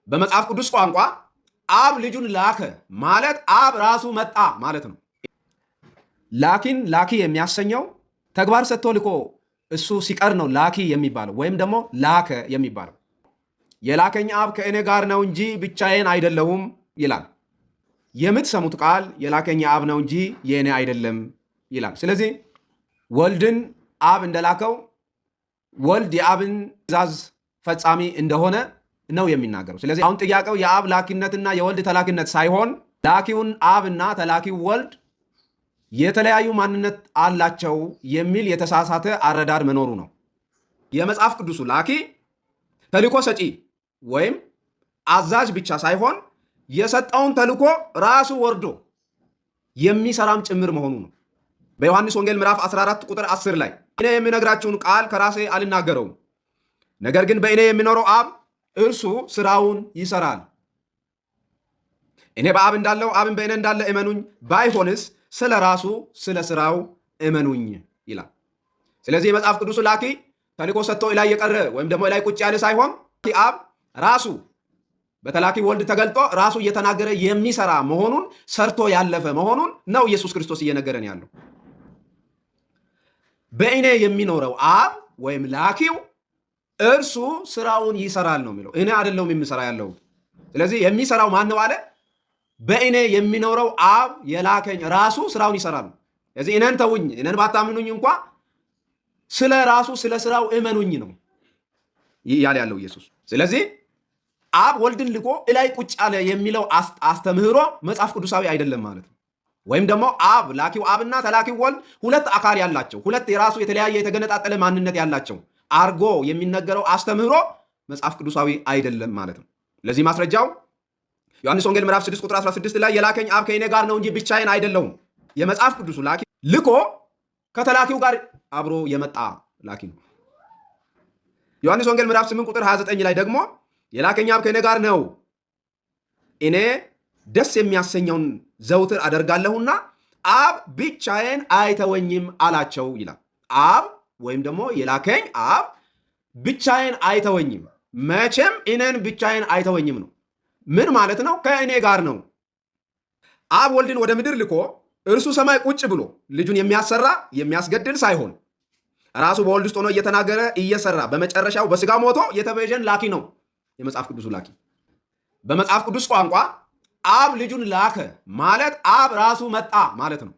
በመጽሐፍ ቅዱስ ቋንቋ አብ ልጁን ላከ ማለት አብ ራሱ መጣ ማለት ነው። ላኪን ላኪ የሚያሰኘው ተግባር ሰጥቶ ልኮ እሱ ሲቀር ነው ላኪ የሚባለው ወይም ደግሞ ላከ የሚባለው። የላከኝ አብ ከእኔ ጋር ነው እንጂ ብቻዬን አይደለሁም ይላል። የምትሰሙት ቃል የላከኝ አብ ነው እንጂ የእኔ አይደለም ይላል። ስለዚህ ወልድን አብ እንደላከው ወልድ የአብን ትእዛዝ ፈጻሚ እንደሆነ ነው የሚናገረው። ስለዚህ አሁን ጥያቄው የአብ ላኪነትና የወልድ ተላኪነት ሳይሆን ላኪውን አብና ተላኪው ወልድ የተለያዩ ማንነት አላቸው የሚል የተሳሳተ አረዳድ መኖሩ ነው። የመጽሐፍ ቅዱሱ ላኪ ተልኮ ሰጪ ወይም አዛዥ ብቻ ሳይሆን የሰጠውን ተልኮ ራሱ ወርዶ የሚሰራም ጭምር መሆኑ ነው። በዮሐንስ ወንጌል ምዕራፍ 14 ቁጥር 10 ላይ እኔ የምነግራችሁን ቃል ከራሴ አልናገረውም፣ ነገር ግን በእኔ የሚኖረው አብ እርሱ ስራውን ይሰራል። እኔ በአብ እንዳለው አብን በእኔ እንዳለ እመኑኝ፣ ባይሆንስ ስለ ራሱ ስለ ስራው እመኑኝ ይላል። ስለዚህ የመጽሐፍ ቅዱሱ ላኪ ተልኮ ሰጥቶ ላይ የቀረ ወይም ደግሞ ላይ ቁጭ ያለ ሳይሆን አብ ራሱ በተላኪ ወልድ ተገልጦ ራሱ እየተናገረ የሚሰራ መሆኑን ሰርቶ ያለፈ መሆኑን ነው ኢየሱስ ክርስቶስ እየነገረን ያለው። በእኔ የሚኖረው አብ ወይም ላኪው እርሱ ስራውን ይሰራል ነው የሚለው። እኔ አይደለሁም የሚሰራ ያለው። ስለዚህ የሚሰራው ማን ነው አለ? በእኔ የሚኖረው አብ የላከኝ ራሱ ስራውን ይሰራል። ስለዚህ እኔን ተውኝ፣ እኔን ባታምኑኝ እንኳ ስለ ራሱ ስለ ስራው እመኑኝ ነው እያለ ያለው ኢየሱስ። ስለዚህ አብ ወልድን ልኮ እላይ ቁጭ አለ የሚለው አስተምህሮ መጽሐፍ ቅዱሳዊ አይደለም ማለት ነው። ወይም ደግሞ አብ ላኪው አብና ተላኪው ወልድ ሁለት አካል ያላቸው ሁለት የራሱ የተለያየ የተገነጣጠለ ማንነት ያላቸው አርጎ የሚነገረው አስተምህሮ መጽሐፍ ቅዱሳዊ አይደለም ማለት ነው። ለዚህ ማስረጃው ዮሐንስ ወንጌል ምዕራፍ 6 ቁጥር 16 ላይ የላከኝ አብ ከእኔ ጋር ነው እንጂ ብቻዬን አይደለሁም። የመጽሐፍ ቅዱሱ ላኪ ልኮ ከተላኪው ጋር አብሮ የመጣ ላኪ ነው። ዮሐንስ ወንጌል ምዕራፍ 8 ቁጥር 29 ላይ ደግሞ የላከኝ አብ ከእኔ ጋር ነው፣ እኔ ደስ የሚያሰኘውን ዘውትር አደርጋለሁና አብ ብቻዬን አይተወኝም አላቸው ይላል። አብ ወይም ደግሞ የላከኝ አብ ብቻዬን አይተወኝም፣ መቼም እኔን ብቻዬን አይተወኝም ነው። ምን ማለት ነው? ከእኔ ጋር ነው። አብ ወልድን ወደ ምድር ልኮ እርሱ ሰማይ ቁጭ ብሎ ልጁን የሚያሰራ የሚያስገድል ሳይሆን ራሱ በወልድ ውስጥ ሆኖ እየተናገረ እየሰራ በመጨረሻው በስጋ ሞቶ የተቤዠን ላኪ ነው የመጽሐፍ ቅዱሱ ላኪ። በመጽሐፍ ቅዱስ ቋንቋ አብ ልጁን ላከ ማለት አብ ራሱ መጣ ማለት ነው።